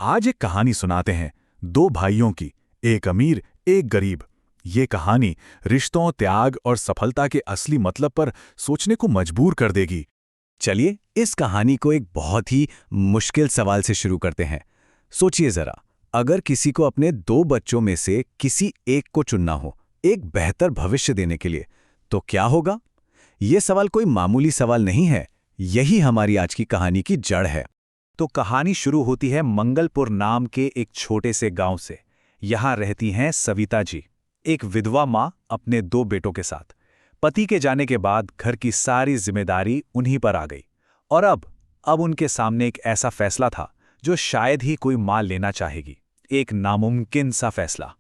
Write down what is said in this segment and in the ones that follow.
आज एक कहानी सुनाते हैं, दो भाइयों की, एक अमीर एक गरीब। ये कहानी रिश्तों, त्याग और सफलता के असली मतलब पर सोचने को मजबूर कर देगी। चलिए इस कहानी को एक बहुत ही मुश्किल सवाल से शुरू करते हैं। सोचिए जरा, अगर किसी को अपने दो बच्चों में से किसी एक को चुनना हो एक बेहतर भविष्य देने के लिए, तो क्या होगा? ये सवाल कोई मामूली सवाल नहीं है। यही हमारी आज की कहानी की जड़ है। तो कहानी शुरू होती है मंगलपुर नाम के एक छोटे से गांव से। यहाँ रहती हैं सविता जी, एक विधवा माँ अपने दो बेटों के साथ। पति के जाने के बाद घर की सारी जिम्मेदारी उन्हीं पर आ गई। और अब उनके सामने एक ऐसा फैसला था जो शायद ही कोई माँ लेना चाहेगी। एक नामुमकिन सा फैसला।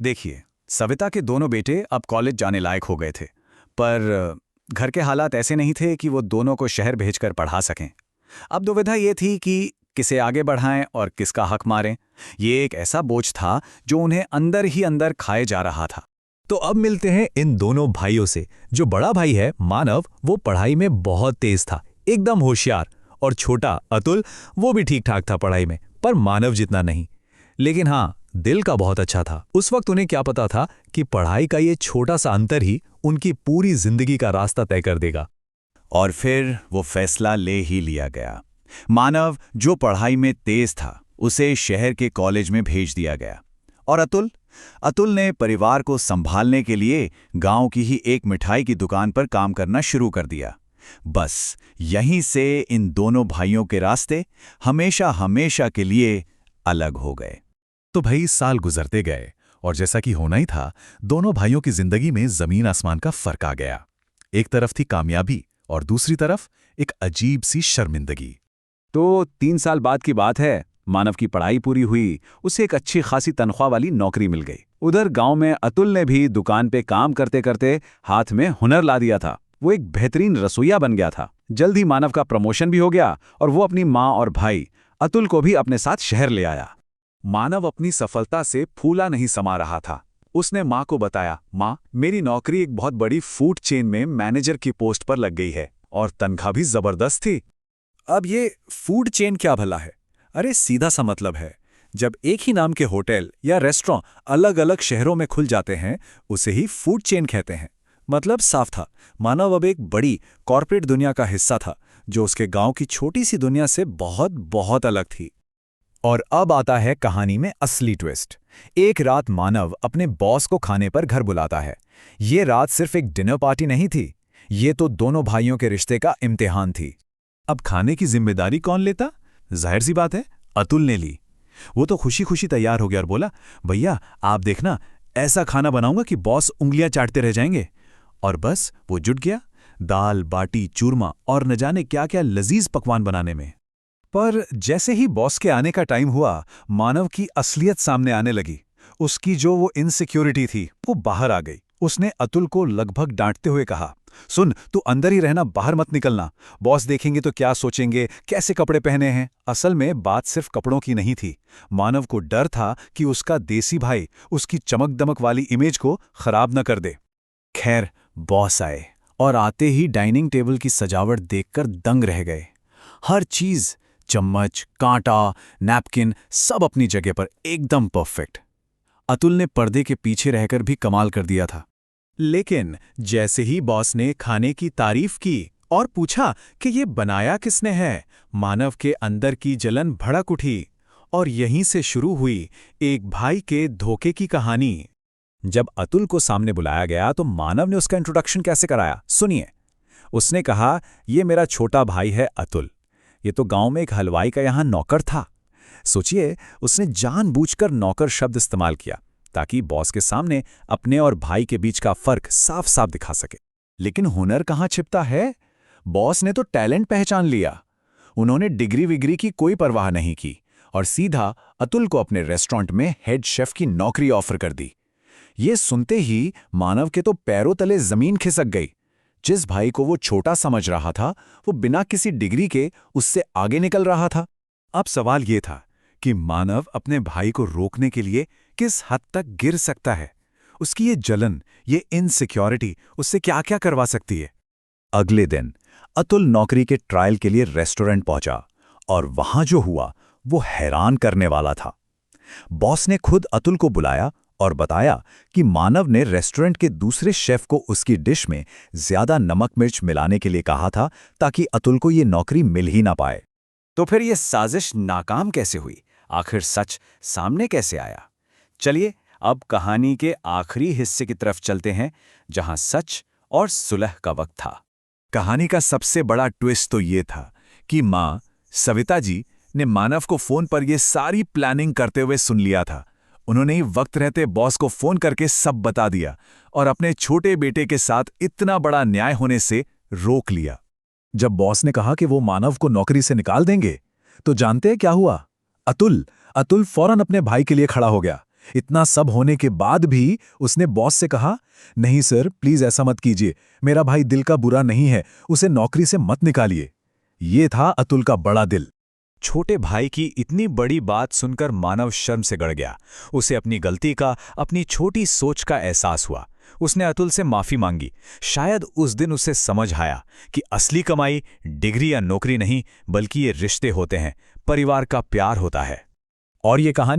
देखिए, सविता के दोनों बेटे अब कॉलेज जाने लायक हो गए थे, पर घर के हालात ऐसे नहीं थे कि वो दोनों को शहर भेजकर पढ़ा सकें। अब दुविधा ये थी कि किसे आगे बढ़ाएं और किसका हक मारें। ये एक ऐसा बोझ था जो उन्हें अंदर ही अंदर खाए जा रहा था। तो अब मिलते हैं इन दोनों भाइयों से। जो बड़ा भाई है मानव, वो पढ़ाई में बहुत तेज था, एकदम होशियार। और छोटा अतुल, वो भी ठीक ठाक था पढ़ाई में, पर मानव जितना नहीं। लेकिन हाँ, दिल का बहुत अच्छा था। उस वक्त उन्हें क्या पता था कि पढ़ाई का ये छोटा सा अंतर ही उनकी पूरी जिंदगी का रास्ता तय कर देगा। और फिर वो फैसला ले ही लिया गया। मानव, जो पढ़ाई में तेज था, उसे शहर के कॉलेज में भेज दिया गया। और अतुल ने परिवार को संभालने के लिए गांव की ही एक मिठाई की दुकान पर काम करना शुरू कर दिया। बस यहीं से इन दोनों भाइयों के रास्ते हमेशा हमेशा के लिए अलग हो गए। तो भाई साल गुजरते गए और जैसा कि होना ही था, दोनों भाइयों की जिंदगी में जमीन आसमान का फर्क आ गया। एक तरफ थी कामयाबी और दूसरी तरफ एक अजीब सी शर्मिंदगी। तो 3 साल बाद की बात है। मानव की पढ़ाई पूरी हुई, उसे एक अच्छी खासी तनख्वाह वाली नौकरी मिल गई। उधर गांव में अतुल ने भी दुकान पे काम करते करते हाथ में हुनर ला दिया था। वो एक बेहतरीन रसोइया बन गया था। जल्द ही मानव का प्रमोशन भी हो गया और वो अपनी माँ और भाई अतुल को भी अपने साथ शहर ले आया। मानव अपनी सफलता से फूला नहीं समा रहा था। उसने माँ को बताया, माँ, मेरी नौकरी एक बहुत बड़ी फूड चेन में मैनेजर की पोस्ट पर लग गई है और तनख्वाह भी जबरदस्त थी। अब ये फूड चेन क्या भला है? अरे सीधा सा मतलब है, जब एक ही नाम के होटल या रेस्टोरेंट अलग अलग शहरों में खुल जाते हैं, उसे ही फूड चेन कहते हैं। मतलब साफ था, मानव अब एक बड़ी कॉर्पोरेट दुनिया का हिस्सा था, जो उसके गांव की छोटी सी दुनिया से बहुत बहुत अलग थी। और अब आता है कहानी में असली ट्विस्ट। एक रात मानव अपने बॉस को खाने पर घर बुलाता है। ये रात सिर्फ एक डिनर पार्टी नहीं थी, ये तो दोनों भाइयों के रिश्ते का इम्तिहान थी। अब खाने की जिम्मेदारी कौन लेता? जाहिर सी बात है, अतुल ने ली। वो तो खुशी खुशी तैयार हो गया और बोला, भैया आप देखना, ऐसा खाना बनाऊंगा कि बॉस उंगलियां चाटते रह जाएंगे। और बस वो जुट गया, दाल बाटी चूरमा और न जाने क्या क्या लजीज पकवान बनाने में। पर जैसे ही बॉस के आने का टाइम हुआ, मानव की असलियत सामने आने लगी। उसकी जो वो इनसिक्योरिटी थी, वो बाहर आ गई। उसने अतुल को लगभग डांटते हुए कहा, सुन, तू अंदर ही रहना, बाहर मत निकलना। बॉस देखेंगे तो क्या सोचेंगे, कैसे कपड़े पहने हैं। असल में बात सिर्फ कपड़ों की नहीं थी। मानव को डर था कि उसका देसी भाई उसकी चमक दमक वाली इमेज को खराब न कर दे। खैर, बॉस आए और आते ही डाइनिंग टेबल की सजावट देखकर दंग रह गए। हर चीज, चम्मच, कांटा, नैपकिन, सब अपनी जगह पर एकदम परफेक्ट। अतुल ने पर्दे के पीछे रहकर भी कमाल कर दिया था। लेकिन जैसे ही बॉस ने खाने की तारीफ की और पूछा कि ये बनाया किसने है, मानव के अंदर की जलन भड़क उठी। और यहीं से शुरू हुई एक भाई के धोखे की कहानी। जब अतुल को सामने बुलाया गया तो मानव ने उसका इंट्रोडक्शन कैसे कराया, सुनिए। उसने कहा, ये मेरा छोटा भाई है अतुल। ये तो गांव में एक हलवाई का यहाँ नौकर था। सोचिए, उसने जानबूझकर नौकर शब्द इस्तेमाल किया ताकि बॉस के सामने अपने और भाई के बीच का फर्क साफ साफ दिखा सके। लेकिन हुनर कहाँ छिपता है? बॉस ने तो टैलेंट पहचान लिया। उन्होंने डिग्री विग्री की कोई परवाह नहीं की और सीधा अतुल को अपने रेस्टोरेंट में हेड शेफ की नौकरी ऑफर कर दी। ये सुनते ही मानव के तो पैरों तले जमीन खिसक गई। जिस भाई को वो छोटा समझ रहा था, वो बिना किसी डिग्री के उससे आगे निकल रहा था। अब सवाल ये था कि मानव अपने भाई को रोकने के लिए किस हद तक गिर सकता है। उसकी ये जलन, ये इनसिक्योरिटी उससे क्या क्या करवा सकती है। अगले दिन अतुल नौकरी के ट्रायल के लिए रेस्टोरेंट पहुंचा और वहां जो हुआ वो हैरान करने वाला था। बॉस ने खुद अतुल को बुलाया और बताया कि मानव ने रेस्टोरेंट के दूसरे शेफ को उसकी डिश में ज्यादा नमक मिर्च मिलाने के लिए कहा था ताकि अतुल को ये नौकरी मिल ही ना पाए। तो फिर ये साजिश नाकाम कैसे हुई? आखिर सच सामने कैसे आया? चलिए अब कहानी के आखिरी हिस्से की तरफ चलते हैं, जहां सच और सुलह का वक्त था। कहानी का सबसे बड़ा ट्विस्ट तो ये था कि माँ सविता जी ने मानव को फोन पर यह सारी प्लानिंग करते हुए सुन लिया था। उन्होंने ही वक्त रहते बॉस को फोन करके सब बता दिया और अपने छोटे बेटे के साथ इतना बड़ा न्याय होने से रोक लिया। जब बॉस ने कहा कि वो मानव को नौकरी से निकाल देंगे, तो जानते हैं क्या हुआ? अतुल फौरन अपने भाई के लिए खड़ा हो गया। इतना सब होने के बाद भी उसने बॉस से कहा, नहीं सर, प्लीज ऐसा मत कीजिए, मेरा भाई दिल का बुरा नहीं है, उसे नौकरी से मत निकालिए। ये था अतुल का बड़ा दिल। छोटे भाई की इतनी बड़ी बात सुनकर मानव शर्म से गड़ गया। उसे अपनी गलती का, अपनी छोटी सोच का एहसास हुआ। उसने अतुल से माफी मांगी। शायद उस दिन उसे समझ आया कि असली कमाई डिग्री या नौकरी नहीं, बल्कि ये रिश्ते होते हैं, परिवार का प्यार होता है। और ये कहानी